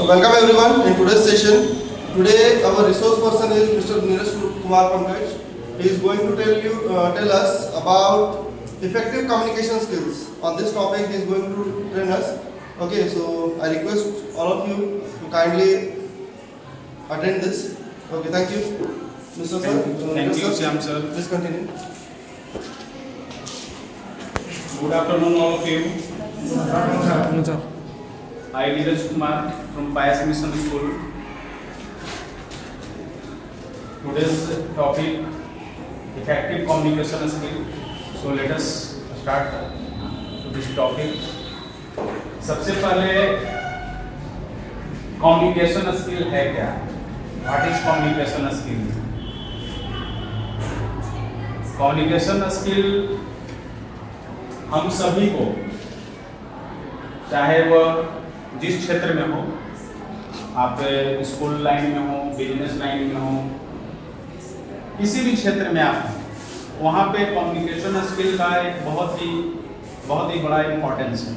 Welcome everyone in today's session. Today our resource person is Mr. Neeraj Kumar Pankaj. He is going to tell us about effective communication skills. On this topic he is going to train us. Okay, so I request all of you to kindly attend this. Okay, thank you. Mr. Sir. Thank you, Shyam sir. Please continue. Good afternoon, all of you. Good afternoon, sir. I, Neeraj Kumar from Pius Mission School. Today's topic, effective communication skill. So let us start this topic. सबसे पहले communication skill है क्या? What is communication skill? Communication skill हम सभी को, चाहे वह जिस क्षेत्र में हो, आप स्कूल लाइन में हो, बिजनेस लाइन में हो, किसी भी क्षेत्र में आप हो, वहाँ पे कम्युनिकेशन स्किल का एक बहुत ही बड़ा इम्पोर्टेंस है।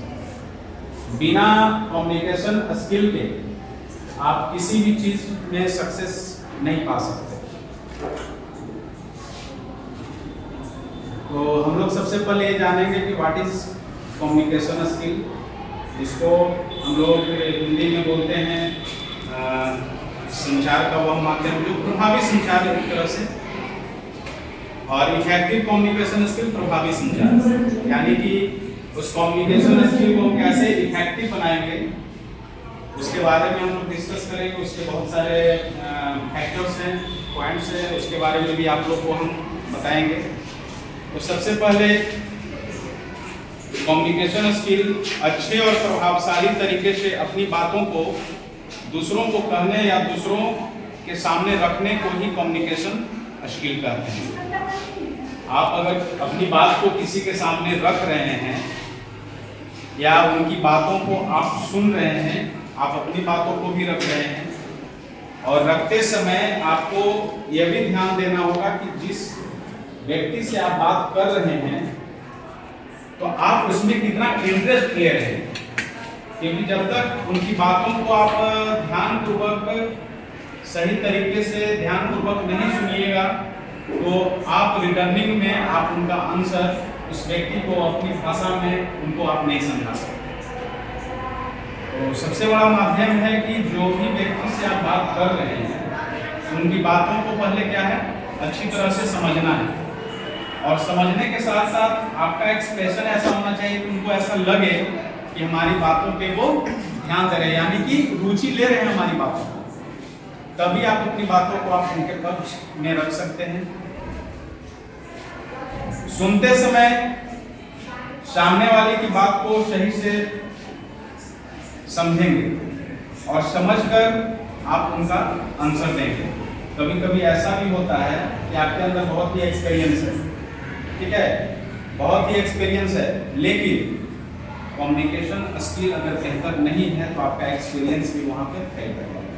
बिना कम्युनिकेशन स्किल के आप किसी भी चीज में सक्सेस नहीं पा सकते। तो हम लोग सबसे पहले ये जानेंगे कि व्हाट इज कम्युनिकेशन स्किल, जिसको हम लोग हिंदी में बोलते हैं संचार का वह माध्यम जो प्रभावी संचार है एक तरह से, और इफेक्टिव कम्युनिकेशन स्किल प्रभावी संचार, यानी कि उस कम्युनिकेशन स्किल को कैसे इफेक्टिव बनाएंगे उसके बारे में हम लोग डिस्कस करेंगे। उसके बहुत सारे फैक्टर्स हैं, पॉइंट्स हैं, उसके बारे में भी आप लोग को हम बताएंगे। तो सबसे पहले कम्युनिकेशन स्किल अच्छे और प्रभावशाली तरीके से अपनी बातों को दूसरों को कहने या दूसरों के सामने रखने को ही कम्युनिकेशन स्किल कहते हैं। आप अगर अपनी बात को किसी के सामने रख रहे हैं या उनकी बातों को आप सुन रहे हैं, आप अपनी बातों को भी रख रहे हैं, और रखते समय आपको यह भी ध्यान देना होगा कि जिस व्यक्ति से आप बात कर रहे हैं तो आप उसमें कितना इंटरेस्ट ले रहे हैं, क्योंकि जब तक उनकी बातों को आप ध्यानपूर्वक सही तरीके से ध्यानपूर्वक नहीं सुनिएगा तो आप रिटर्निंग में आप उनका आंसर उस व्यक्ति को अपनी भाषा में उनको आप नहीं समझा सकते। तो सबसे बड़ा माध्यम है कि जो भी व्यक्ति से आप बात कर रहे हैं उनकी बातों को पहले क्या है, अच्छी तरह से समझना है, और समझने के साथ साथ आपका एक्सप्रेशन ऐसा होना चाहिए कि उनको ऐसा लगे कि हमारी बातों पे वो ध्यान दे रहे हैं, यानी कि रुचि ले रहे हैं हमारी बातों को, तभी आप अपनी बातों को आप उनके पक्ष में रख सकते हैं। सुनते समय सामने वाले की बात को सही से समझेंगे और समझकर आप उनका आंसर देंगे। कभी कभी ऐसा भी होता है कि आपके अंदर बहुत ही एक्सपीरियंस है, ठीक है, बहुत ही एक्सपीरियंस है, लेकिन कम्युनिकेशन स्किल अगर बेहतर नहीं है तो आपका एक्सपीरियंस भी वहां पे फेल कर जाएगा।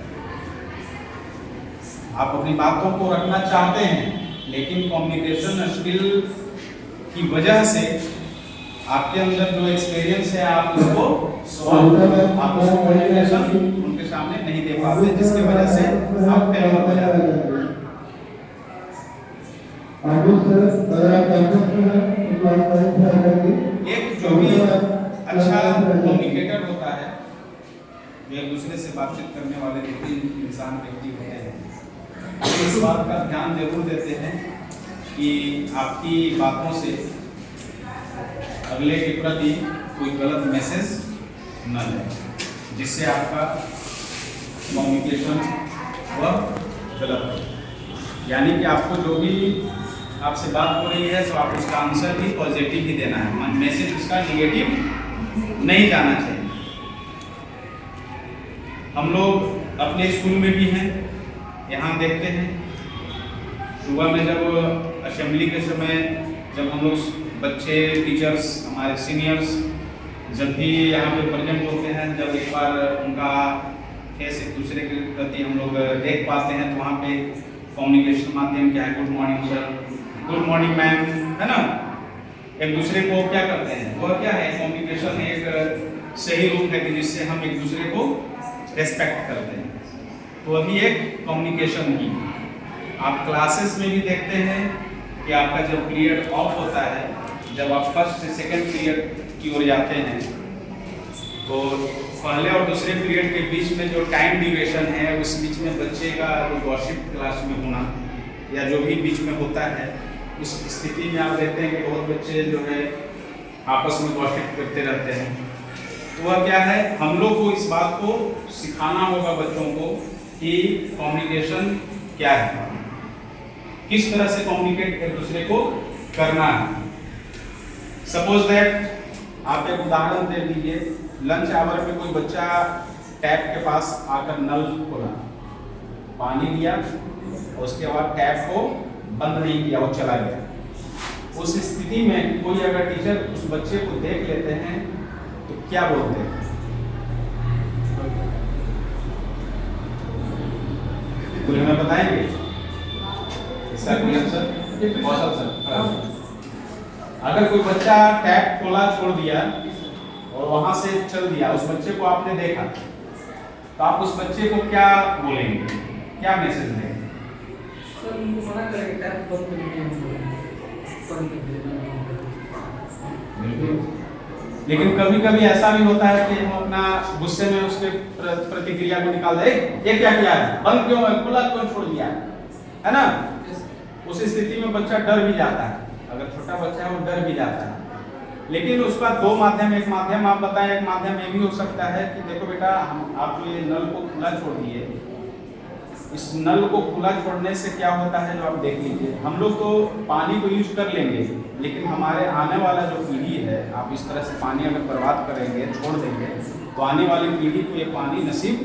आप अपनी बातों को रखना चाहते हैं, लेकिन कम्युनिकेशन स्किल की वजह से आपके अंदर जो एक्सपीरियंस है आप उसको कम्युनिकेशन उनके सामने नहीं दे पाते, जिसकी वजह से आप फेल हो जाते हैं। एक जो भी अच्छा कम्युनिकेटर होता है, जो एक दूसरे से बातचीत करने वाले इंसान व्यक्ति होते हैं, इस बात का ध्यान जरूर देते हैं कि आपकी बातों से अगले के प्रति कोई गलत मैसेज न जाए, जिससे आपका कम्युनिकेशन वह गलत हो। यानी कि आपको जो भी आपसे बात हो रही है तो आप उसका आंसर भी पॉजिटिव ही देना है, मैसेज उसका निगेटिव नहीं जाना चाहिए। हम लोग अपने स्कूल में भी हैं, यहाँ देखते हैं सुबह में जब असेंबली के समय जब हम लोग बच्चे, टीचर्स, हमारे सीनियर्स जब भी यहाँ पे प्रेजेंट होते हैं, जब एक बार उनका फेस एक दूसरे के प्रति हम लोग देख पाते हैं तो वहाँ पे कम्युनिकेशन माध्यम क्या है, good morning sir, good morning ma'am, है ना, एक दूसरे को क्या करते हैं, वह क्या है, कम्युनिकेशन एक सही रूप है कि जिससे हम एक दूसरे को रेस्पेक्ट करते हैं। तो अभी एक कम्युनिकेशन की आप क्लासेस में भी देखते हैं कि आपका जब पीरियड ऑफ होता है, जब आप फर्स्ट से सेकंड पीरियड की ओर जाते हैं, तो पहले और दूसरे पीरियड के बीच में जो टाइम ड्यूरेशन है, उस बीच में बच्चे का जो गॉसिप क्लास में होना या जो भी बीच में होता है, उस स्थिति में आप देखते हैं कि बहुत बच्चे जो है आपस में गॉसिप करते रहते हैं। तो वह क्या है, हम लोग को इस बात को सिखाना होगा बच्चों को कि कम्युनिकेशन क्या है, किस तरह से कम्युनिकेट एक दूसरे को करना है। सपोज दैट आप एक उदाहरण दे दीजिए, लंच आवर में कोई बच्चा टैप के पास आकर नल खोला, पानी लिया और उसके बाद टैप को बंद नहीं किया, वो चला गया। उस स्थिति में कोई अगर टीचर उस बच्चे को देख लेते हैं तो क्या बोलते हैं? कोई हमें बताएंगे इसका कोई आंसर? कौशल सर, अगर कोई बच्चा टैप खोला छोड़ दिया और वहां से चल दिया, उस बच्चे को आपने देखा, तो आप उस बच्चे को क्या बोलेंगे, क्या मैसेज देंगे? सर उनको मना करेंगे टैप बंद करने। लेकिन कभी कभी ऐसा भी होता है कि हम अपना गुस्से में उसके प्रतिक्रिया को निकाल दे, ये क्या किया है, बंद क्यों है, खुला क्यों छोड़ दिया है ना। उस स्थिति में बच्चा डर भी जाता है, अगर छोटा बच्चा है वो डर भी जाता है। लेकिन उसका दो माध्यम, एक माध्यम आप बताएं, एक माध्यम ये भी हो सकता है कि देखो बेटा, आप ये नल को खुला छोड़ दिए, इस नल को खुला छोड़ने से क्या होता है जो आप देख लीजिए, हम लोग तो पानी को यूज कर लेंगे, लेकिन हमारे आने वाला जो पीढ़ी है, आप इस तरह से पानी अगर बर्बाद करेंगे, छोड़ देंगे, तो आने वाली पीढ़ी को ये पानी नसीब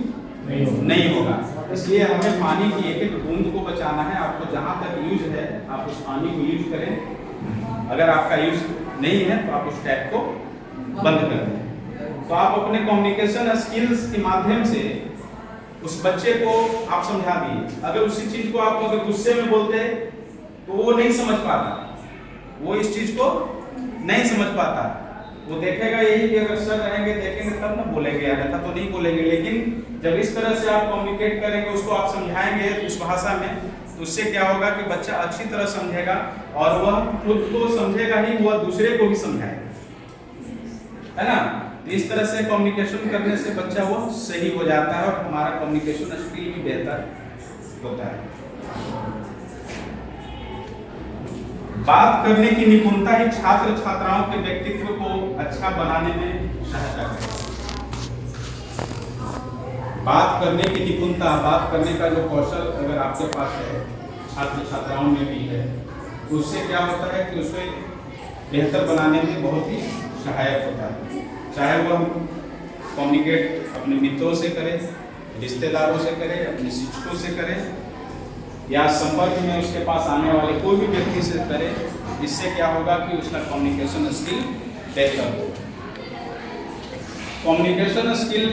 नहीं होगा। इसलिए हमें पानी की एक एक बूंद को बचाना है। आपको जहाँ तक यूज है आप उस पानी को यूज करें, अगर आपका यूज नहीं है तो आप उस टैप को बंद कर दें। तो आप अपने कम्युनिकेशन स्किल्स के माध्यम से उस बच्चे को आप समझा दिए। अगर उसी चीज को आप अगर गुस्से में बोलते तो वो नहीं समझ पाता, वो इस चीज को नहीं समझ पाता। वो देखेगा यही कि अगर सर रहेंगे देखेंगे तब ना बोलेंगे, अन्यथा तो नहीं बोलेंगे। लेकिन जब इस तरह से आप कम्युनिकेट करेंगे, उसको आप समझाएंगे उस भाषा में, तो उससे क्या होगा कि बच्चा अच्छी तरह समझेगा और वह खुद को समझेगा ही, वह दूसरे को भी समझाएगा, है ना। इस तरह से कम्युनिकेशन करने से बच्चा वो सही हो जाता है और हमारा कम्युनिकेशन स्किल भी बेहतर होता है। बात करने की निपुणता ही छात्र छात्राओं के व्यक्तित्व को अच्छा बनाने में सहायता करती है। बात करने की निपुणता, बात करने का जो कौशल अगर आपके पास है, छात्र छात्राओं में भी है, तो उससे क्या होता है कि उसे बेहतर बनाने में बहुत ही सहायक होता है। चाहे वो हम कम्युनिकेट अपने मित्रों से करें, रिश्तेदारों से करें, अपने शिक्षकों से करें, या संपर्क में उसके पास आने वाले कोई भी व्यक्ति से करें, इससे क्या होगा कि उसका कम्युनिकेशन स्किल बेहतर हो। कम्युनिकेशन स्किल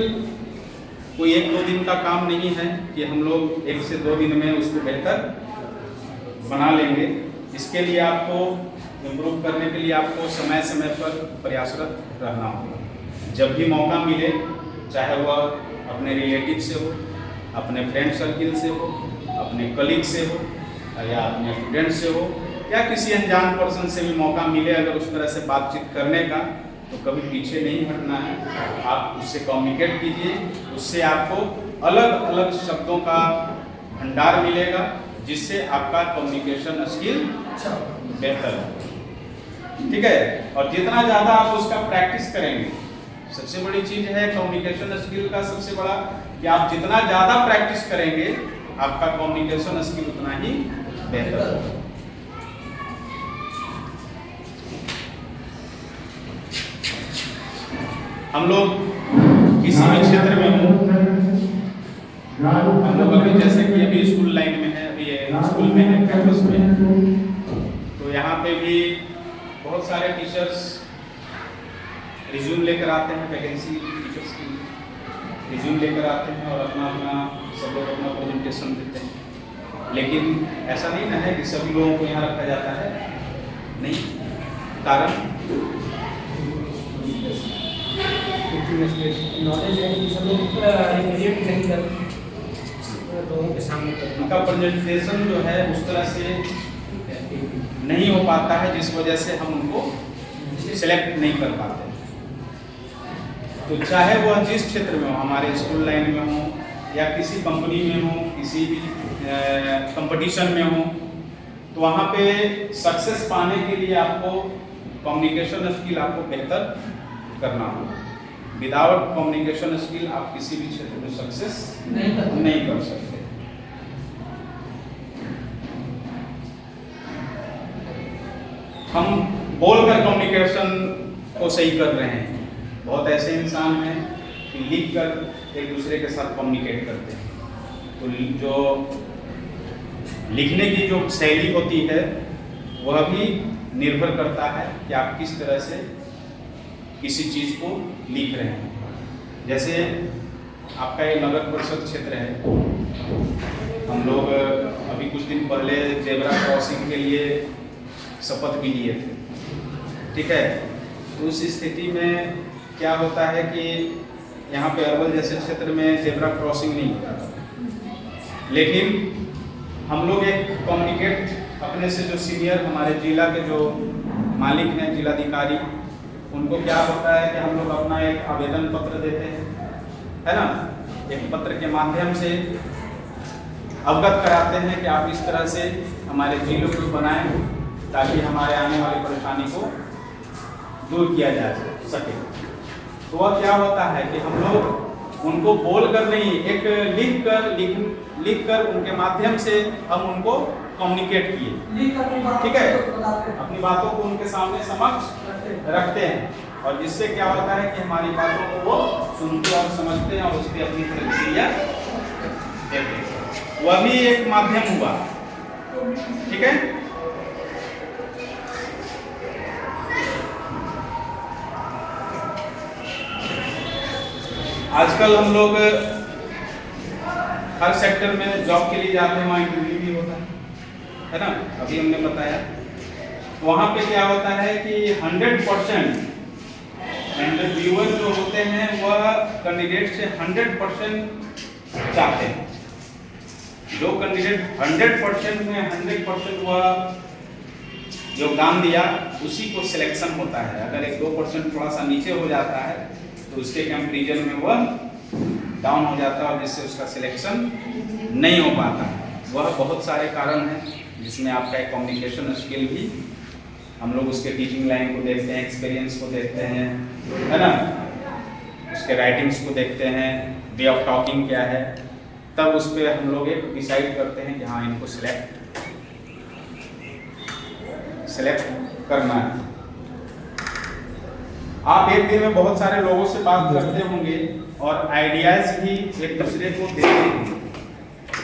कोई 1-2 दिन का काम नहीं है कि हम लोग 1 से 2 दिन में उसको बेहतर बना लेंगे। इसके लिए आपको इम्प्रूव करने के लिए आपको समय समय पर प्रयासरत रहना होगा। जब भी मौका मिले, चाहे वह अपने रिलेटिव से हो, अपने फ्रेंड सर्किल से हो, अपने कलीग से हो, या अपने स्टूडेंट से हो, या किसी अनजान पर्सन से भी मौका मिले अगर उस तरह से बातचीत करने का, तो कभी पीछे नहीं हटना है। आप उससे कम्युनिकेट कीजिए, उससे आपको अलग अलग शब्दों का भंडार मिलेगा, जिससे आपका कम्युनिकेशन स्किल बेहतर है। ठीक है, और जितना ज़्यादा आप उसका प्रैक्टिस करेंगे, सबसे बड़ी चीज़ है कम्युनिकेशन स्किल का सबसे बड़ा कि आप जितना ज़्यादा प्रैक्टिस करेंगे, आपका कम्युनिकेशन स्किल उतना ही बेहतर होगा। हम लोग किसी भी क्षेत्र में हो, हम लोग अभी जैसे कि अभी स्कूल लाइन में है, अभी स्कूल में है, कैंपस में है, तो यहाँ पे भी बहुत सारे टीचर्स रिज्यूम लेकर आते हैं, वैकेंसी टीचर्स की रिज्यूम लेकर आते हैं और अपना सब लोग अपना प्रेजेंटेशन देते हैं। लेकिन ऐसा नहीं ना है कि सभी लोगों को यहाँ रखा जाता है, नहीं। कारण नॉलेज है कि सब लोग कर लोगों के सामने करना। उनका प्रेजेंटेशन जो है उस तरह से नहीं हो पाता है, जिस वजह से हम उनको सिलेक्ट नहीं कर पाते। तो चाहे वह जिस क्षेत्र में हो, हमारे स्कूल लाइन में हो या किसी कंपनी में हो, किसी भी कंपटीशन में हो, तो वहाँ पे सक्सेस पाने के लिए आपको कम्युनिकेशन स्किल आपको बेहतर करना होगा। विदाउट कम्युनिकेशन स्किल आप किसी भी क्षेत्र में सक्सेस नहीं कर सकते। हम बोलकर कम्युनिकेशन को सही कर रहे हैं। बहुत ऐसे इंसान हैं कि लिख कर एक दूसरे के साथ कम्युनिकेट करते हैं। तो जो लिखने की जो शैली होती है वह भी निर्भर करता है कि आप किस तरह से किसी चीज़ को लिख रहे हैं। जैसे आपका ये नगर परिषद क्षेत्र है, हम लोग अभी कुछ दिन पहले जेब्रा क्रॉसिंग के लिए शपथ भी लिए थे, ठीक है। तो उस स्थिति में क्या होता है कि यहाँ पे अरवल जैसे क्षेत्र में जेब्रा क्रॉसिंग नहीं होता था, लेकिन हम लोग एक कम्युनिकेट अपने से जो सीनियर हमारे जिला के जो मालिक हैं, जिलाधिकारी, उनको क्या होता है कि हम लोग अपना एक आवेदन पत्र देते हैं, है ना। एक पत्र के माध्यम से अवगत कराते हैं कि आप इस तरह से हमारे जिलों को बनाएं ताकि हमारे आने वाली परेशानी को दूर किया जा सके। तो वह क्या होता है कि हम लोग उनको बोल कर नहीं, एक लिख कर उनके माध्यम से हम उनको कम्युनिकेट किए, ठीक है, अपनी बातों को उनके सामने समक्ष रखते हैं, और जिससे क्या होता है कि हमारी बातों को वो सुनते और समझते हैं और उस पर अपनी प्रतिक्रिया देते हैं। वह भी एक माध्यम हुआ, ठीक है। आजकल हम लोग हर सेक्टर में जॉब के लिए जाते हैं, वहाँ इंटरव्यू भी होता है ना। अभी हमने बताया वहाँ पे क्या होता है कि 100% इंटरव्यूअर जो होते हैं वह कैंडिडेट से 100% चाहते हैं। जो कैंडिडेट 100% में 100% वह योगदान दिया, उसी को सिलेक्शन होता है। अगर 1-2% थोड़ा सा नीचे हो जाता है तो उसके कंपैरिजन में वह डाउन हो जाता है और जिससे उसका सिलेक्शन नहीं हो पाता। वह बहुत सारे कारण हैं, जिसमें आपका एक कम्युनिकेशन स्किल भी, हम लोग उसके टीचिंग लाइन को देखते हैं, एक्सपीरियंस को देखते हैं, है ना, उसके राइटिंग्स को देखते हैं, वे ऑफ टॉकिंग क्या है, तब उस पर हम लोग एक डिसाइड करते हैं कि हाँ इनको सिलेक्ट करना है। आप एक दिन में बहुत सारे लोगों से बात करते होंगे और आइडियाज भी एक दूसरे को देते होंगे।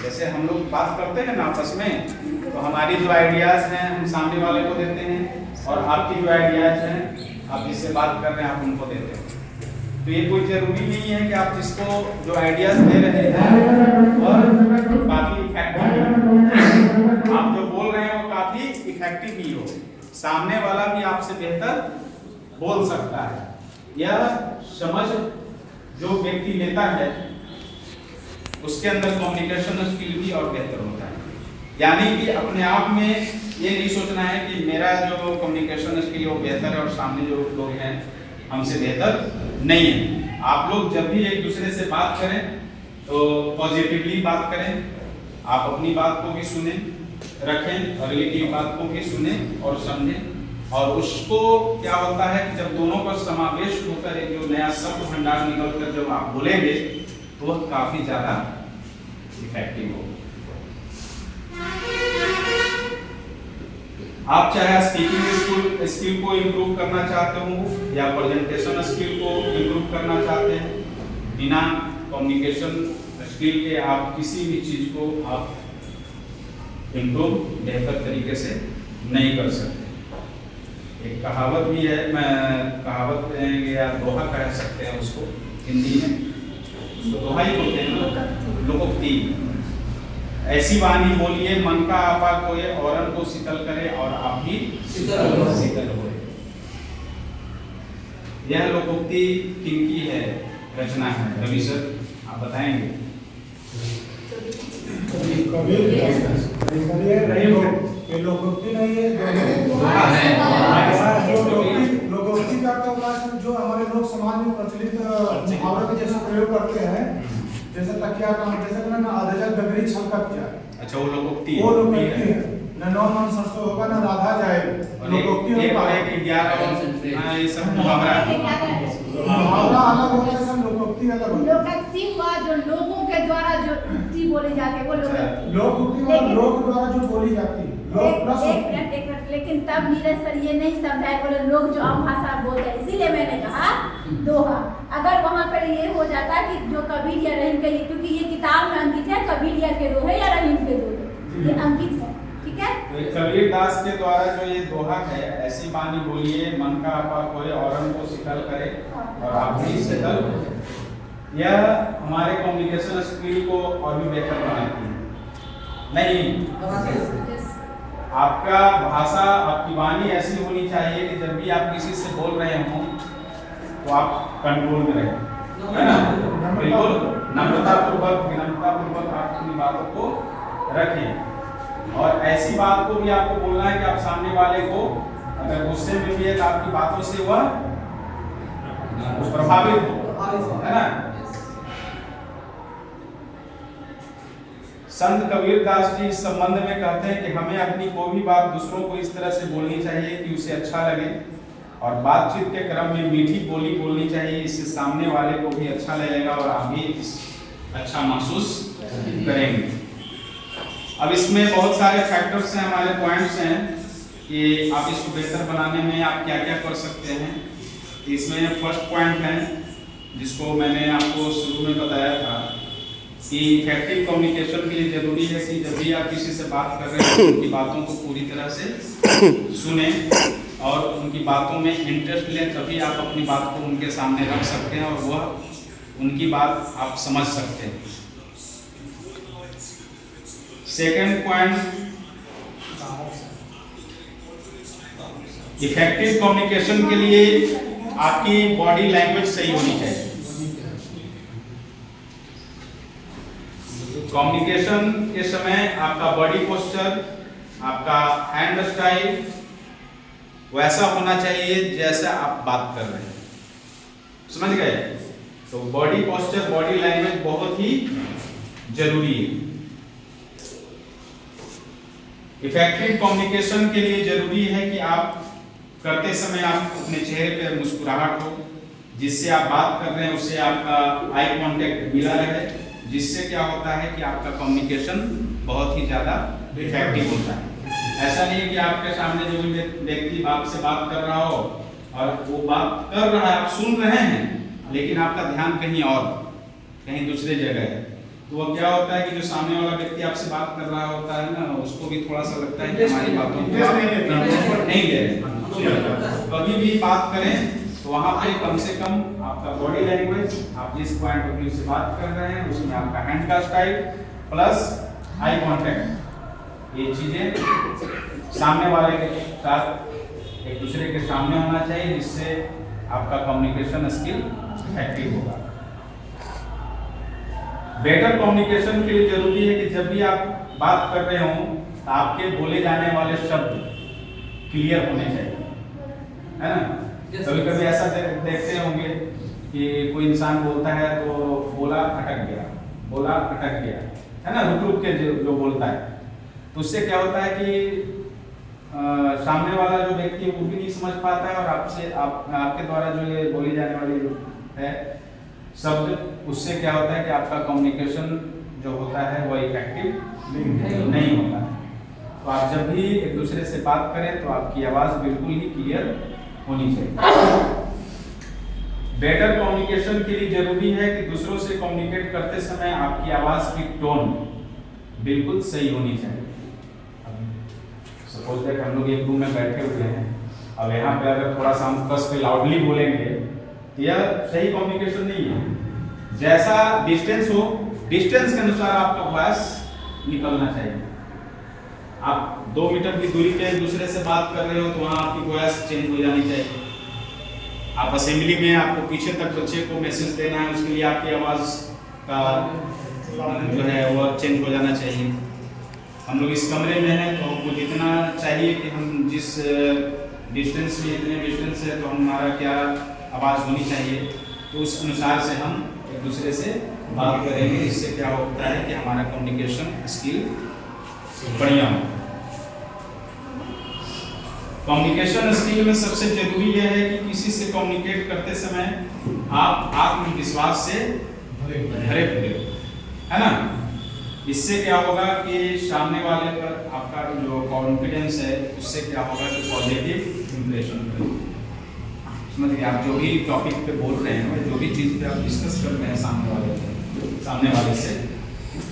जैसे हम लोग बात करते हैं ना आपस में, तो हमारी जो आइडियाज हैं हम सामने वाले को देते हैं, और आपकी जो आइडियाज हैं आप जिससे बात कर रहे हैं आप उनको देते हैं। तो ये कोई जरूरी नहीं है कि आप जिसको जो आइडियाज दे रहे हैं और काफी इफेक्टिव, आप जो बोल रहे हैं वो काफी इफेक्टिव ही हो, सामने वाला भी आपसे बेहतर बोल सकता है। यह समझ जो व्यक्ति लेता है उसके अंदर कम्युनिकेशन स्किल भी और बेहतर होता है। यानी कि अपने आप में ये नहीं सोचना है कि मेरा जो कम्युनिकेशन स्किल वो बेहतर है और सामने जो लोग हैं हमसे बेहतर नहीं है। आप लोग जब भी एक दूसरे से बात करें तो पॉजिटिवली बात करें, आप अपनी बात को भी सुने रखें, अगले की बात को भी सुने और समझें, और उसको क्या होता है कि जब दोनों का समावेश होकर एक जो नया शब्द भंडार निकलकर जब आप बोलेंगे तो वह काफी ज्यादा इफेक्टिव हो। आप चाहे स्पीकिंग स्किल को इम्प्रूव करना चाहते हो या प्रेजेंटेशन स्किल को इम्प्रूव करना चाहते हैं, बिना कम्युनिकेशन स्किल के आप किसी भी चीज को आप इम्प्रूव बेहतर तरीके से नहीं कर सकते। एक कहावत भी है, कहावत या दोहा कह सकते हैं उसको हिंदी में, उसको दोहा ही बोलते हैं ना, लोकोक्ति। ऐसी वाणी बोलिए मन का आपा कोई, औरन को शीतल करे और आप भी शीतल हो। यह लोकोक्ति किनकी है, रचना है? रवि सर आप बताएंगे। कभी ये लोकोक्ति नहीं है, लोकोक्ति का तो उपास जो हमारे लोग समाज में प्रचलित मुहावरे के जैसे प्रयोग करते हैं, जैसे तकिया का जैसे ना आधेजल गगरी छलका किया। अच्छा, वो लोकोक्ति वो लोकोक्ति है। न नौ मन सरसों होगा न राधा जाए, लोकोक्ति होता है। एक 11 ये सब मुहावरा है। मुहावरा अलग होता है, सब लोकोक्ति अलग होता है। लोकोक्ति हुआ जो लोगों के द्वारा जो उक्ति बोली जाती है वो लोकोक्ति। लोकोक्ति और लोक द्वारा जो बोली जाती है, लोक प्लस एक मिनट, लेकिन तब नीरज सर ये नहीं समझाए, बोले लोग जो आम भाषा बोलते हैं, इसीलिए मैंने कहा दोहा। अगर वहाँ पर ये हो जाता कि जो कबीर या रहीम के, क्योंकि ये किताब में अंकित है कबीर या के दोहे या रहीम के दोहे, ये अंकित है, ठीक है। तो कबीर दास के द्वारा जो ये दोहा है, ऐसी बानी बोलिए मन का आपा कोई औरन को शिकल करे और आप भी शिकल हो। यह हमारे कम्युनिकेशन स्किल को और भी बेहतर बनाती है। नहीं, आपका भाषा, आपकी वाणी ऐसी होनी चाहिए कि जब भी आप किसी से बोल रहे हो तो आप कंट्रोल में रहें, है ना। बिल्कुल नम्रतापूर्वक, विनम्रतापूर्वक आप अपनी बातों को रखें। और ऐसी बात को भी आपको बोलना है कि आप सामने वाले को अगर गुस्से में भी है तो आपकी बातों से वह प्रभावित हो, है ना। संत कबीर दास जी इस संबंध में कहते हैं कि हमें अपनी कोई भी बात दूसरों को इस तरह से बोलनी चाहिए कि उसे अच्छा लगे, और बातचीत के क्रम में मीठी बोली बोलनी चाहिए, इससे सामने वाले को भी अच्छा लगेगा और आप भी अच्छा महसूस करेंगे। अब इसमें बहुत सारे फैक्टर्स हैं, हमारे पॉइंट्स हैं कि आप इसको बेहतर बनाने में आप क्या क्या कर सकते हैं। इसमें फर्स्ट पॉइंट है जिसको मैंने आपको शुरू में बताया था कि इफेक्टिव कम्युनिकेशन के लिए जरूरी है कि जब भी आप किसी से बात कर रहे हैं उनकी बातों को पूरी तरह से सुने और उनकी बातों में इंटरेस्ट लें, तभी आप अपनी बात को उनके सामने रख सकते हैं और वह उनकी बात आप समझ सकते हैं। सेकंड पॉइंट, इफेक्टिव कम्युनिकेशन के लिए आपकी बॉडी लैंग्वेज सही होनी चाहिए। कम्युनिकेशन के समय आपका बॉडी पोस्चर, आपका हैंड स्टाइल वैसा होना चाहिए जैसा आप बात कर रहे हैं, समझ गए। तो बॉडी पोस्चर, बॉडी लैंग्वेज बहुत ही जरूरी है। इफेक्टिव कम्युनिकेशन के लिए जरूरी है कि आप करते समय आप अपने चेहरे पर मुस्कुराहट हो, जिससे आप बात कर रहे हैं उससे आपका आई कांटेक्ट मिला रहे, जिससे क्या होता है कि आपका कम्युनिकेशन बहुत ही ज़्यादा इफेक्टिव होता है। ऐसा नहीं है कि आपके सामने जो भी व्यक्ति आपसे बात कर रहा हो और वो बात कर रहा है, आप सुन रहे हैं, लेकिन आपका ध्यान कहीं और, कहीं दूसरे जगह है, तो वो क्या होता है कि जो सामने वाला व्यक्ति आपसे बात कर रहा होता है ना, उसको भी थोड़ा सा लगता है कि हमारी बातों को नहीं दे रहे। कभी भी बात करें तो वहाँ पे कम से कम आपका बॉडी लैंग्वेज, आप जिस पॉइंट ऑफ व्यू से बात कर रहे हैं उसमें आपका हैंड का स्टाइल प्लस आई कांटेक्ट, ये चीजें सामने वाले के साथ एक दूसरे के सामने होना चाहिए, जिससे आपका कम्युनिकेशन स्किल इफेक्टिव होगा। बेटर कम्युनिकेशन के लिए जरूरी है कि जब भी आप बात कर रहे हो तो आपके बोले जाने वाले शब्द क्लियर होने चाहिए, है ना। कभी कभी ऐसा देखते होंगे कि कोई इंसान बोलता है तो बोला अटक गया, है ना, रुक के जो बोलता है, तो उससे क्या होता है कि सामने वाला जो व्यक्ति वो भी नहीं समझ पाता है और आपके द्वारा जो ये बोली जाने वाली है शब्द, उससे क्या होता है कि आपका कम्युनिकेशन जो होता है वो इफेक्टिव नहीं होता है। तो आप जब भी एक दूसरे से बात करें तो आपकी आवाज़ बिल्कुल ही क्लियर होनी चाहिए। बेटर कम्युनिकेशन के लिए जरूरी है कि दूसरों से कम्युनिकेट करते समय आपकी आवाज की टोन बिल्कुल सही होनी चाहिए। सपोज दैट हम लोग एक रूम में बैठे हुए हैं, अब यहाँ पे अगर थोड़ा सा हम कस के लाउडली बोलेंगे तो यह सही कम्युनिकेशन नहीं है। जैसा डिस्टेंस हो, डिस्टेंस के अनुसार आपका वॉइस निकलना चाहिए। आप 2 मीटर की दूरी पे एक दूसरे से बात कर रहे हो तो वहाँ आपकी वॉइस चेंज हो जानी चाहिए। आप असेंबली में आपको पीछे तक बच्चे को मैसेज देना है, उसके लिए आपकी आवाज़ का जो है वो चेंज हो जाना चाहिए। हम लोग इस कमरे में हैं तो हमको जितना चाहिए कि हम जिस डिस्टेंस में इतने डिस्टेंस है तो हमारा क्या आवाज़ होनी चाहिए, तो उस अनुसार से हम एक दूसरे से बात करेंगे। इससे क्या होता है कि हमारा कम्युनिकेशन स्किल बढ़िया हो। कम्युनिकेशन स्किल में सबसे जरूरी यह है कि किसी से कम्युनिकेट करते समय आप आत्मविश्वास से भरे हुए हो, है ना। इससे क्या होगा कि सामने वाले पर आपका जो कॉन्फिडेंस है उससे क्या होगा कि पॉजिटिव इंप्रेशन समझिए। आप जो भी टॉपिक पे बोल रहे हैं, जो भी चीज़ पे आप डिस्कस कर रहे हैं सामने वाले से,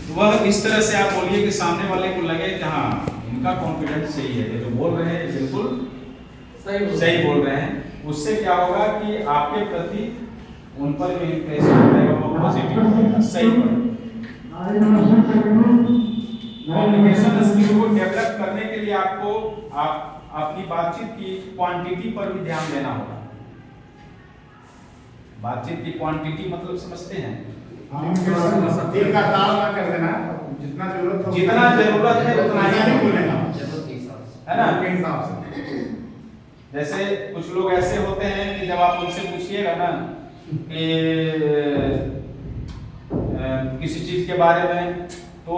तो वह इस तरह से आप बोलिए कि सामने वाले को लगे कि हाँ इनका कॉन्फिडेंस सही है, जो बोल रहे हैं बिल्कुल सही बोल रहे हैं। उससे क्या होगा कि आपके प्रति उन पर जो इंप्रेशन रहेगा वो पॉजिटिव सही पड़ेगा। कम्युनिकेशन स्किल को डेवलप करने के लिए आपको अपनी बातचीत की क्वांटिटी पर भी ध्यान देना होगा। बातचीत की क्वांटिटी मतलब समझते हैं, दिल का ताल ना कर देना, जितना जरूरत है उतना ही बोलेगा, है ना। के हिसाब से जैसे कुछ लोग ऐसे होते हैं कि जब आप उनसे पूछिएगा ना कि किसी चीज के बारे में, तो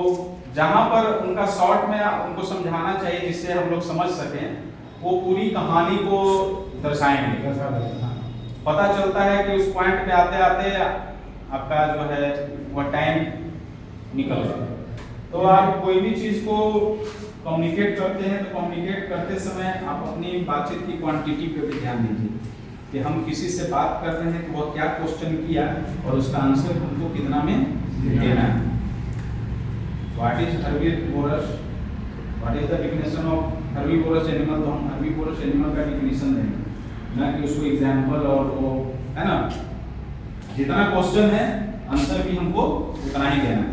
जहां पर उनका शॉर्ट में उनको समझाना चाहिए जिससे हम लोग समझ सकें, वो पूरी कहानी को दर्शाएंगे। पता चलता है कि उस पॉइंट पे आते आते आपका जो है वह टाइम निकल जाए। तो आप कोई भी चीज को कम्युनिकेट करते हैं तो कम्युनिकेट करते समय आप अपनी बातचीत की क्वांटिटी पे भी ध्यान दीजिए कि हम किसी से बात कर रहे हैं तो वह क्या क्वेश्चन किया और उसका आंसर हमको कितना में देना है। What is herbivorous, what is the definition of herbivorous animal, तो हम हर्बीवोरस एनिमल का डेफिनेशन देंगे, ना कि उसको एग्जांपल और वो, है ना। जितना क्वेश्चन है आंसर भी हमको उतना ही देना है।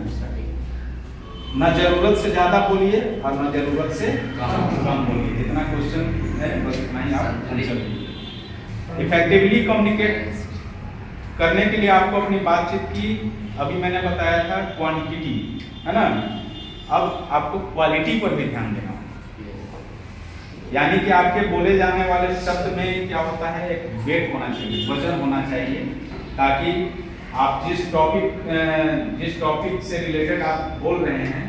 ना जरूरत से ज्यादा बोलिए और ना जरूरत से कम बोलिए, जितना क्वेश्चन है बस उतना ही आप आंसर दीजिए। इफेक्टिवली कम्युनिकेट करने के लिए आपको अपनी बातचीत की, अभी मैंने बताया था क्वांटिटी, है ना। अब आपको क्वालिटी पर भी ध्यान देना, यानी कि आपके बोले जाने वाले शब्द में क्या होता है, एक वेट होना चाहिए, वजन होना चाहिए, ताकि आप जिस टॉपिक से रिलेटेड आप बोल रहे हैं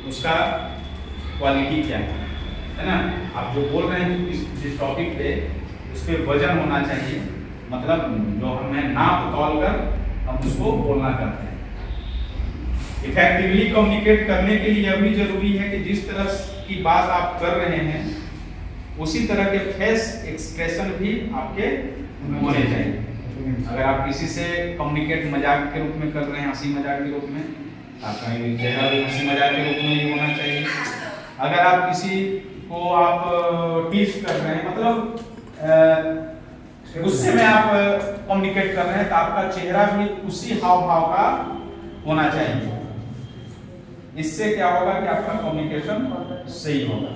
उसका क्वालिटी क्या है ना। आप जो बोल रहे हैं जिस टॉपिक पे, उस पर वजन होना चाहिए, मतलब जो हमें नाप तौल कर हम उसको बोलना करते हैं। इफेक्टिवली कम्युनिकेट करने के लिए यह भी जरूरी है कि जिस तरह की बात आप कर रहे हैं उसी तरह के फेस एक्सप्रेशन भी आपके होने चाहिए। अगर आप किसी से कम्युनिकेट मजाक के रूप में कर रहे हैं, हंसी मजाक के रूप में, आपका चेहरा भी हंसी मजाक के रूप में ही होना चाहिए। अगर आप किसी को आप टीज कर रहे हैं, मतलब गुस्से में आप कम्युनिकेट कर रहे हैं, तो आपका चेहरा भी उसी हाव भाव का होना चाहिए। इससे क्या होगा कि आपका कम्युनिकेशन सही होगा।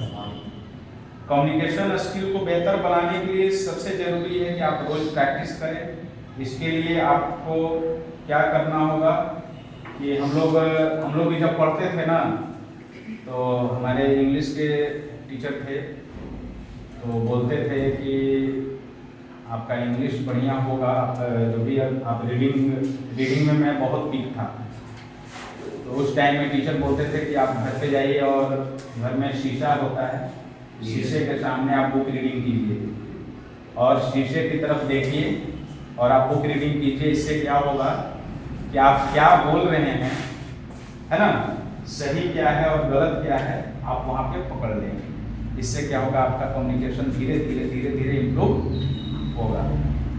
कम्युनिकेशन स्किल को बेहतर बनाने के लिए सबसे जरूरी है कि आप रोज प्रैक्टिस करें। इसके लिए आपको क्या करना होगा कि हम लोग भी जब पढ़ते थे ना, तो हमारे इंग्लिश के टीचर थे, तो बोलते थे कि आपका इंग्लिश बढ़िया होगा, आप जो भी आप रीडिंग में मैं बहुत वीक था, तो उस टाइम में टीचर बोलते थे कि आप घर पे जाइए और घर में शीशा होता है, शीशे के सामने आप बुक रीडिंग कीजिए और शीशे की तरफ देखिए और आप बुक रीडिंग कीजिए। इससे क्या होगा कि आप क्या बोल रहे हैं, है ना, सही क्या है और गलत क्या है, आप वहाँ पे पकड़ लेंगे। इससे क्या होगा, आपका कम्युनिकेशन धीरे धीरे इम्प्रूव होगा।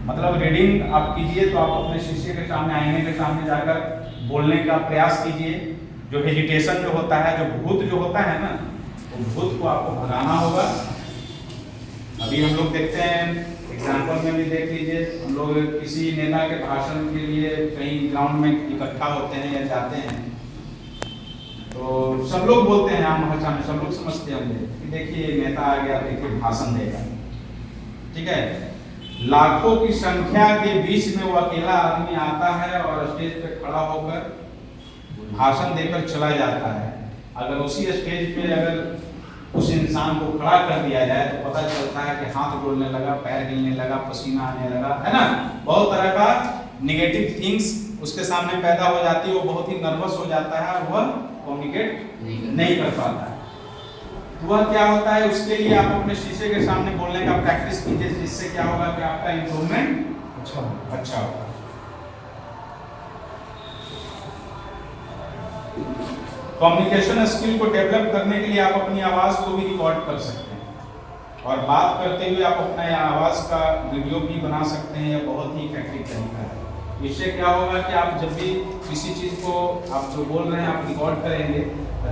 मतलब रीडिंग आप कीजिए तो आप अपने शीशे के सामने, आईने के सामने जाकर बोलने का प्रयास कीजिए। जो हेजिटेशन जो होता है, जो भूत जो होता है ना, वो भूत को आपको भगाना होगा। अभी हम लोग देखते हैं, एग्जाम्पल में भी देख लीजिए, हम लोग किसी नेता के भाषण के लिए कहीं ग्राउंड में इकट्ठा होते हैं या जाते हैं, तो सब लोग बोलते हैं आम भाषा में, सब लोग समझते होंगे कि देखिए नेता आ गया, देखिए भाषण देगा, ठीक है। लाखों की संख्या के बीच में वो अकेला आदमी आता है और स्टेज पे खड़ा होकर भाषण देकर चला जाता है, अगर उसी स्टेज पे अगर उस इंसान को खड़ा कर दिया जाए तो पता चलता है कि हाथ डोलने लगा, पैर हिलने लगा, पसीना आने लगा, है ना, बहुत तरह का नेगेटिव थिंग्स उसके सामने पैदा हो जाती है, वो बहुत ही नर्वस हो जाता है और वह कम्युनिकेट नहीं कर पाता है। तो वह क्या होता है, उसके लिए आप अपने शीशे के सामने बोलने का प्रैक्टिस कीजिए, जिससे क्या होगा कि आपका इंप्रूवमेंट अच्छा होगा। कम्युनिकेशन स्किल को डेवलप करने के लिए आप अपनी आवाज को भी रिकॉर्ड कर सकते हैं और बात करते हुए आप अपना आवाज का वीडियो भी बना सकते हैं। यह बहुत ही इफेक्टिव तरीका है। इससे क्या होगा कि आप जब भी किसी चीज को आप जो बोल रहे हैं आप रिकॉर्ड करेंगे,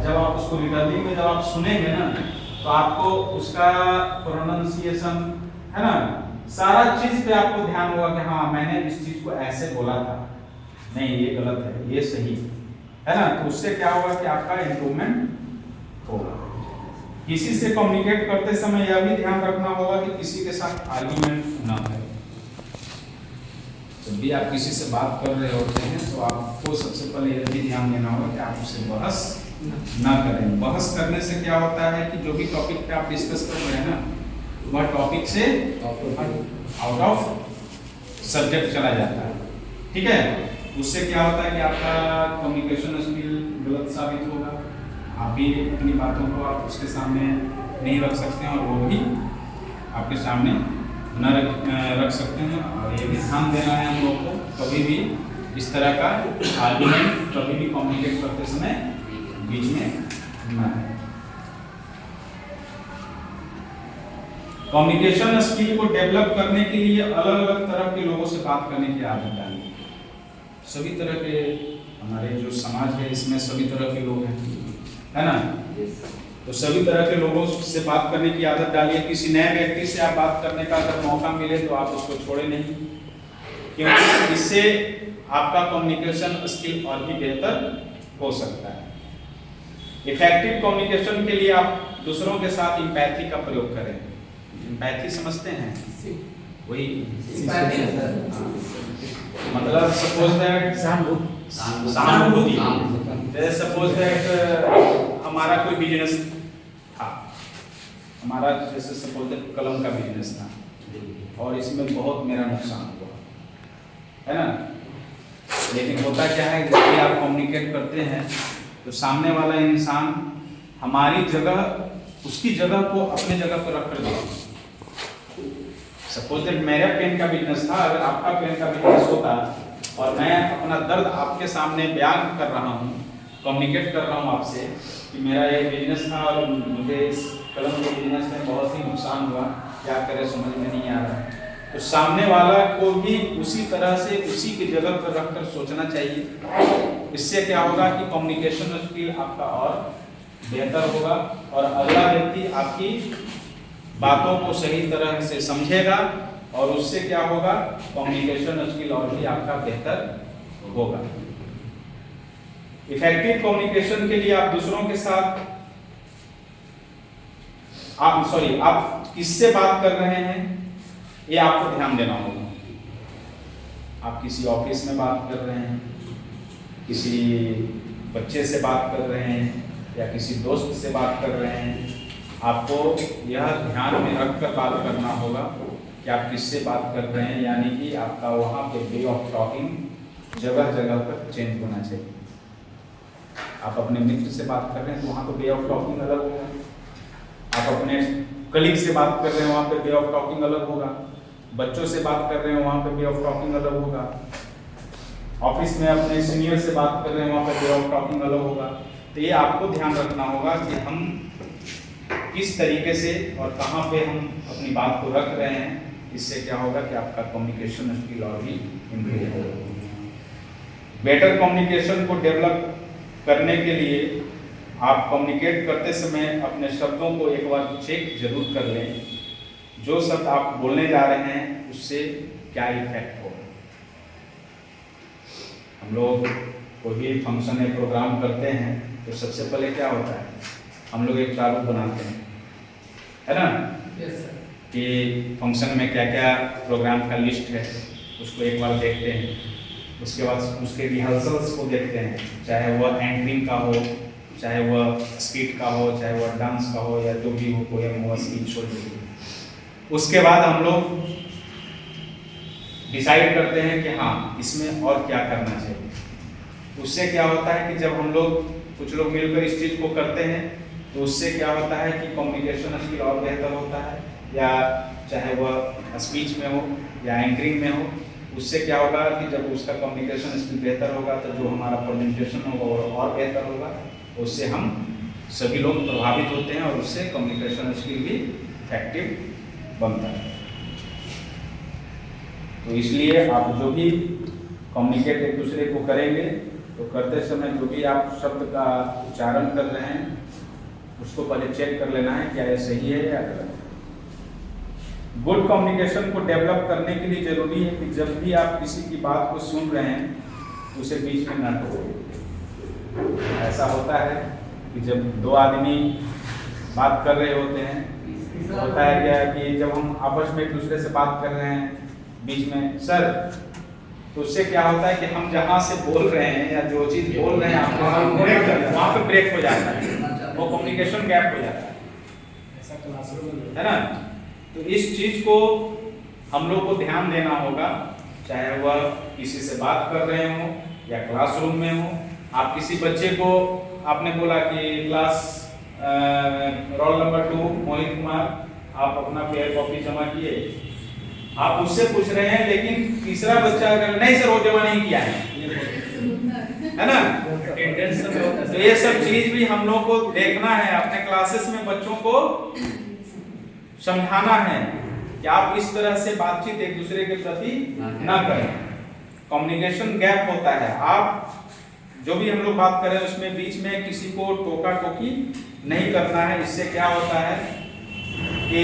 जब आप उसको रिकॉर्डिंग में जब आप सुनेंगे ना, तो आपको उसका प्रोनाउंसिएशन, है ना, सारा चीज पे आपको ध्यान होगा कि हाँ मैंने इस चीज को ऐसे बोला था, नहीं ये गलत है, ये सही है ना। तो उससे क्या होगा कि आपका इंप्रूवमेंट होगा। किसी से कम्युनिकेट करते समय यह भी ध्यान रखना होगा कि किसी के साथ आर्गुमेंट ना करें। जब भी आप किसी से बात कर रहे होते हैं तो आपको सबसे पहले यह भी ध्यान देना होगा कि आप उससे बहस ना करें। बहस करने से क्या होता है कि जो भी टॉपिक पे आप डिस्कस कर रहे हैं ना, वह टॉपिक से आउट ऑफ सब्जेक्ट चला जाता है, ठीक है। उससे क्या होता है कि आपका कम्युनिकेशन स्किल गलत साबित होगा, आप भी अपनी बातों को आप उसके सामने नहीं रख सकते हैं और वो भी आपके सामने न रख सकते हैं। और ये भी ध्यान देना है हम लोग को, कभी भी इस तरह का आर्गुमेंट कभी भी कम्युनिकेट करते समय बीच में ना है। कम्युनिकेशन स्किल को डेवलप करने के लिए अलग अलग तरह के लोगों से बात करने की आदत डालिए। सभी तरह के हमारे जो समाज है इसमें सभी तरह के लोग हैं, है ना। तो सभी तरह के लोगों से बात करने की आदत डालिए। किसी नए व्यक्ति से आप बात करने का अगर मौका मिले तो आप उसको छोड़े नहीं, क्योंकि इससे आपका कम्युनिकेशन स्किल और भी बेहतर हो सकता है। इफेक्टिव कम्युनिकेशन के लिए आप दूसरों के साथ एम्पैथी का प्रयोग करें। एम्पैथी समझते हैं? वही मतलब सपोज दैट सहानुभूति। जैसे सपोज दैट हमारा कोई बिजनेस था, हमारा जैसे सपोज दैट कलम का बिजनेस था और इसमें बहुत मेरा नुकसान हुआ, है ना। लेकिन होता क्या है, जब भी आप कम्युनिकेट करते हैं तो सामने वाला इंसान हमारी जगह, उसकी जगह को अपने जगह पर रख कर देगा। सपोज दैट मेरा पेन का बिजनेस था, अगर आपका पेन का बिजनेस होता और मैं अपना दर्द आपके सामने बयान कर रहा हूँ, कम्युनिकेट कर रहा हूँ आपसे कि मेरा ये बिजनेस था और मुझे इस कलम के बिजनेस में बहुत ही नुकसान हुआ, क्या करें समझ में नहीं आ रहा, तो सामने वाला को भी उसी तरह से उसी की जगह पर रखकर सोचना चाहिए। इससे क्या होगा कि कम्युनिकेशन स्किल आपका और बेहतर होगा और अगला व्यक्ति आपकी बातों को सही तरह से समझेगा और उससे क्या होगा, कम्युनिकेशन स्किल और भी आपका बेहतर होगा। इफेक्टिव कम्युनिकेशन के लिए आप दूसरों के साथ आप किससे बात कर रहे हैं ये आपको ध्यान देना होगा। आप किसी ऑफिस में बात कर रहे हैं, किसी बच्चे से बात कर रहे हैं या किसी दोस्त से बात कर रहे हैं, आपको यह ध्यान में रखकर बात करना होगा कि आप किससे बात कर रहे हैं, यानी कि आपका वहाँ पे वे ऑफ टॉकिंग जगह जगह पर चेंज होना चाहिए। आप अपने मित्र से बात कर रहे हैं तो वहाँ पे वे ऑफ टॉकिंग अलग होगा, आप अपने कलीग से बात कर रहे हैं वहाँ पे वे ऑफ टॉकिंग अलग होगा, बच्चों से बात कर रहे हैं वहाँ पे वे ऑफ टॉकिंग अलग होगा, ऑफिस में अपने सीनियर से बात कर रहे हैं वहाँ पे वे ऑफ टॉकिंग अलग होगा। तो ये आपको ध्यान रखना होगा कि हम किस तरीके से और कहाँ पे हम अपनी बात को रख रहे हैं। इससे क्या होगा कि आपका कम्युनिकेशन स्किल और भी इम्प्रूव होगा। बेटर कम्युनिकेशन को डेवलप करने के लिए आप कम्युनिकेट करते समय अपने शब्दों को एक बार चेक जरूर कर लें, जो शब्द आप बोलने जा रहे हैं उससे क्या इफेक्ट होगा। हम लोग कोई भी फंक्शन या प्रोग्राम करते हैं तो सबसे पहले क्या होता है, हम लोग एक प्रारूप बनाते हैं, है ना। Yes sir. कि फंक्शन में क्या क्या प्रोग्राम का लिस्ट है उसको एक बार देखते हैं। उसके बाद उसके रिहर्सल्स को देखते हैं, चाहे वह एंकरिंग का हो, चाहे वह स्किट का हो, चाहे वह डांस का हो, या जो भी हो, पोएम हो, स्पीच हो। उसके बाद हम लोग डिसाइड करते हैं कि हाँ इसमें और क्या करना चाहिए। उससे क्या होता है कि जब हम लोग कुछ लोग मिलकर इस चीज़ को करते हैं तो उससे क्या होता है कि कम्युनिकेशन स्किल और बेहतर होता है, या चाहे वह स्पीच में हो या एंकरिंग में हो। उससे क्या होगा कि जब उसका कम्युनिकेशन स्किल बेहतर होगा तो जो हमारा प्रेजेंटेशन होगा वो और बेहतर होगा। उससे हम सभी लोग प्रभावित होते हैं और उससे कम्युनिकेशन स्किल भी इफेक्टिव बनता है। तो इसलिए आप जो भी कम्युनिकेट एक दूसरे को करेंगे तो करते समय जो भी आप शब्द का उच्चारण कर रहे हैं उसको पहले चेक कर लेना है क्या ये सही है या गलत है। गुड कम्युनिकेशन को डेवलप करने के लिए जरूरी है कि जब भी आप किसी की बात को सुन रहे हैं तो उसे बीच में न टोकें। ऐसा होता है कि जब दो आदमी बात कर रहे होते हैं तो होता है क्या कि जब हम आपस में एक दूसरे से बात कर रहे हैं बीच में सर, तो उससे क्या होता है कि हम जहाँ से बोल रहे हैं या जो चीज़ बोल रहे हैं आपको वहाँ पे ब्रेक हो जाता है, वो कम्युनिकेशन गैप हो जाता है ना। तो इस चीज़ को हम लोग को ध्यान देना होगा, चाहे वह किसी से बात कर रहे हो या क्लासरूम में हो। आप किसी बच्चे को आपने बोला कि class roll number 2 Mohit Kumar, आप अपना पेयर कॉपी जमा किए, आप उससे पूछ रहे हैं, लेकिन तीसरा बच्चा अगर नहीं सर वो जमा नहीं किया है ना। तो ये सब चीज भी हम लोग को देखना है, अपने क्लासेस में बच्चों को समझाना है कि आप इस तरह से बातचीत एक दूसरे के प्रति ना करें। कम्युनिकेशन गैप होता है, आप जो भी हम लोग बात कर रहे हैं उसमें बीच में किसी को टोका टोकी नहीं करना है। इससे क्या होता है कि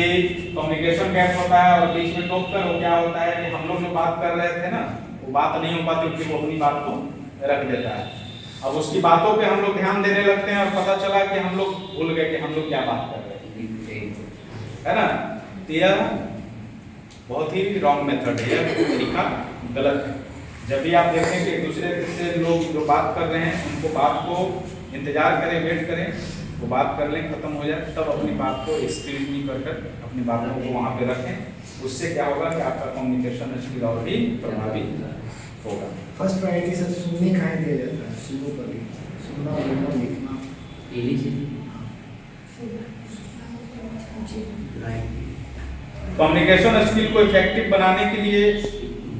कम्युनिकेशन गैप होता है और बीच में टोक कर क्या होता है कि हम लोग जो बात कर रहे थे ना वो बात नहीं हो पाती क्योंकि वो अपनी बात को रख देता है। अब उसकी बातों पे हम लोग ध्यान देने लगते हैं और पता चला कि हम लोग भूल गए कि हम लोग क्या बात कर रहे हैं, है ना। तो यह बहुत ही रॉन्ग मेथड है, यह तरीका गलत है। जब भी आप देखें कि एक दूसरे से लोग जो बात कर रहे हैं उनको बात को इंतजार करें, वेट करें, वो बात कर लें, खत्म हो जाए, तब अपनी बात को स्क्रीन नहीं कर अपनी बातों को वहाँ पे रखें। उससे क्या होगा कि आपका कम्युनिकेशन स्किल और भी प्रभावित होगा। फर्स्ट प्रायोरिटी सर सुनने का दिया जाता है, सुनो पर सुनना, बोलना, लिखना, कम्युनिकेशन स्किल को इफेक्टिव बनाने के लिए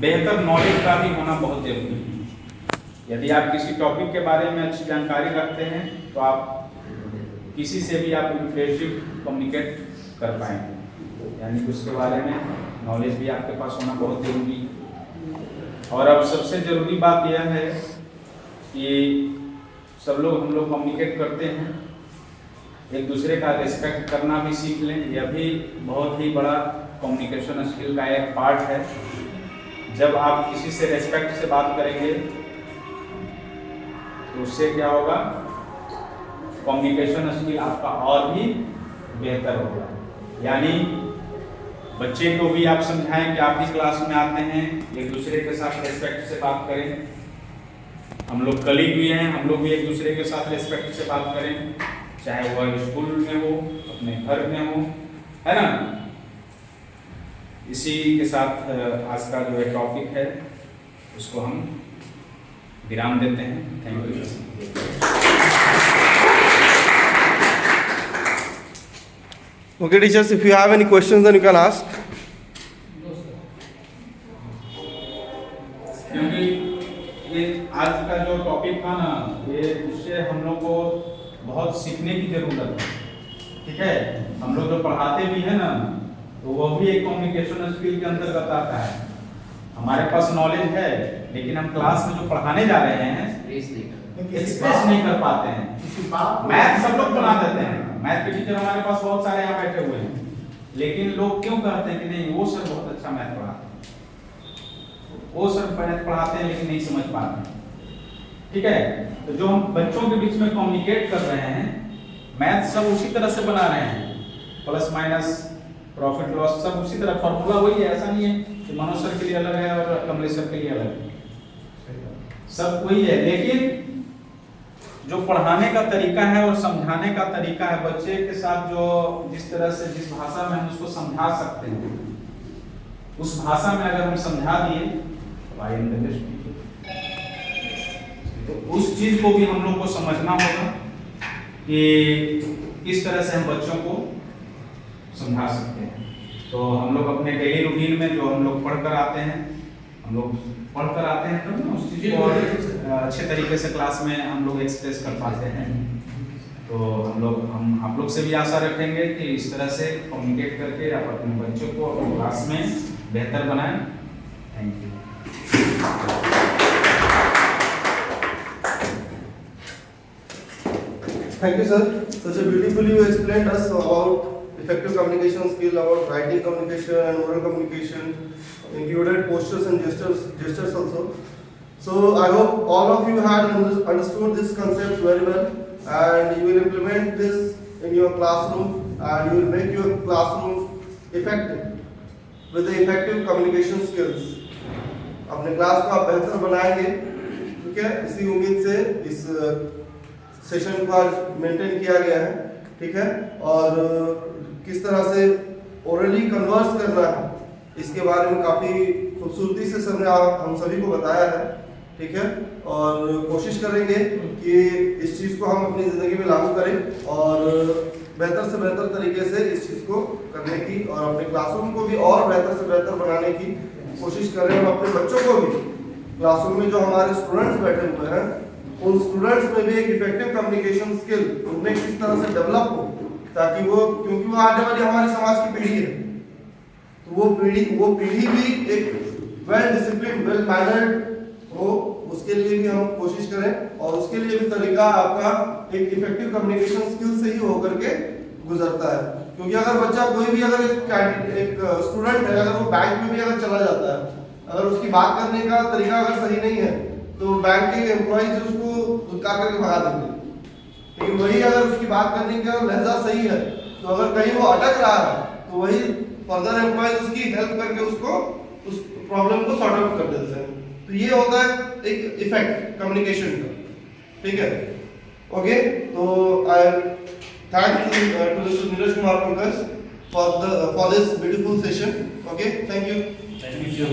बेहतर नॉलेज का भी होना बहुत जरूरी है। यदि आप किसी टॉपिक के बारे में अच्छी जानकारी रखते हैं तो आप किसी से भी आप इफेक्टिव कम्युनिकेट कर पाएंगे, यानी उसके बारे में नॉलेज भी आपके पास होना बहुत जरूरी है। और अब सबसे ज़रूरी बात यह है कि सब लोग हम लोग कम्युनिकेट करते हैं, एक दूसरे का रिस्पेक्ट करना भी सीख लें। यह भी बहुत ही बड़ा कम्युनिकेशन स्किल का एक पार्ट है। जब आप किसी से रिस्पेक्ट से बात करेंगे तो उससे क्या होगा, कम्युनिकेशन स्किल आपका और भी बेहतर होगा। यानी बच्चे को भी आप समझाएं कि आप भी क्लास में आते हैं, एक दूसरे के साथ रिस्पेक्ट से बात करें। हम लोग कलीग भी हैं, हम लोग भी एक दूसरे के साथ रिस्पेक्ट से बात करें, चाहे वह स्कूल में हो, अपने घर में हो, है ना। इसी के साथ आज का जो है टॉपिक है उसको हम विराम देते हैं। Thank you. Okay, teachers, if you have any questions, then you can ask. क्योंकि ये आज का जो टॉपिक था ना, ये इससे हम लोग को बहुत सीखने की जरूरत है। ठीक है, हम लोग जो पढ़ाते भी हैं ना तो वो भी एक कम्युनिकेशन स्किल के अंतर्गत आता है। हमारे पास नॉलेज है लेकिन हम क्लास में जो पढ़ाने जा रहे हैं एक्सप्रेस नहीं कर पाते हैं। मैथ सब लोग बना देते हैं, मैथ के टीचर हमारे पास बहुत सारे यहाँ बैठे हुए हैं, लेकिन लोग क्यों कहते हैं कि नहीं वो सर बहुत अच्छा मैथ पढ़ाते हैं, वो सर मैथ पढ़ाते हैं लेकिन नहीं समझ पाते। ठीक है, तो जो हम बच्चों के बीच में कम्युनिकेट कर रहे हैं, मैथ सब उसी तरह से बना रहे हैं, प्लस माइनस प्रॉफिट लॉस सब उसी तरह, फॉर्मूला वही है। ऐसा नहीं है कि मनोज सर के लिए अलग है और कमलेश सर के लिए अलग है। सब वही है, लेकिन जो पढ़ाने का तरीका है और समझाने का तरीका है, बच्चे के साथ जो जिस तरह से जिस भाषा में हम उसको समझा सकते हैं, उस भाषा में अगर हम समझा दिए तो उस चीज को भी हम लोग को समझना होगा कि किस तरह से हम बच्चों को समझा सकते हैं। तो हम लोग अपने डेली रूटीन में जो हम लोग पढ़ कर आते हैं, हम लोग पढ़कर आते हैं तो उस चीज को अच्छे तरीके से क्लास में हम लोग एक्सप्रेस कर पाते हैं। तो हम आप लोग से भी आशा रखेंगे कि इस तरह से कम्युनिकेट करके आप अपने बच्चों को अपनी क्लास में बेहतर बनाएं। Thank you. Thank you, sir. Such a beautifully you explained us about effective communication skill, about writing communication and oral communication, included postures and gestures also. So I hope all of you had understood this concept very well, and you will implement this in your classroom, and you will make your classroom effective with the effective communication skills. अपने class को आप बेहतर बनाएंगे, ठीक है? इसी उम्मीद से इस सेशन को आज मेंटेन किया गया है, ठीक है? और किस तरह से ओरली कन्वर्स करना है, इसके बारे में काफ़ी खूबसूरती से सर ने हम सभी को बताया है, ठीक है? और कोशिश करेंगे कि इस चीज़ को हम अपनी ज़िंदगी में लागू करें और बेहतर से बेहतर तरीके से इस चीज़ को करने की और अपने क्लासरूम को भी और बेहतर से बेहतर बनाने की कोशिश करें। और अपने बच्चों को भी क्लासरूम में जो हमारे स्टूडेंट्स बैठे हुए हैं, उन स्टूडेंट्स में भी एक इफेक्टिव कम्युनिकेशन स्किल उनमें किस तरह से डेवलप हो, ताकि वो, क्योंकि वो आने वाली हमारे समाज की पीढ़ी है, तो वो पीढ़ी भी एक वेल डिसिप्लिन, वेल मैनर्ड हो, उसके लिए भी हम कोशिश करें। और उसके लिए भी तरीका आपका एक इफेक्टिव कम्युनिकेशन स्किल से ही होकर के गुजरता है। क्योंकि अगर बच्चा कोई भी अगर एक स्टूडेंट है, अगर वो बैंक में भी अगर चला जाता है, अगर उसकी बात करने का तरीका अगर सही नहीं है, तो बैंक के एम्प्लॉइज उसको धुतकार करके भगा देंगे। लेकिन वही अगर उसकी बात करने का लहजा सही है, तो अगर कहीं वो अटक रहा है, तो वही फर्दर एम्प्लॉइज उसकी हेल्प करके उसको उस प्रॉब्लम को सॉर्ट आउट कर देते हैं। तो ये होता है एक इफेक्ट कम्युनिकेशन का, ठीक है? ओके, तो I thank to Neeraj Kumar Pankaj for this beautiful session. Okay, thank you. Thank you.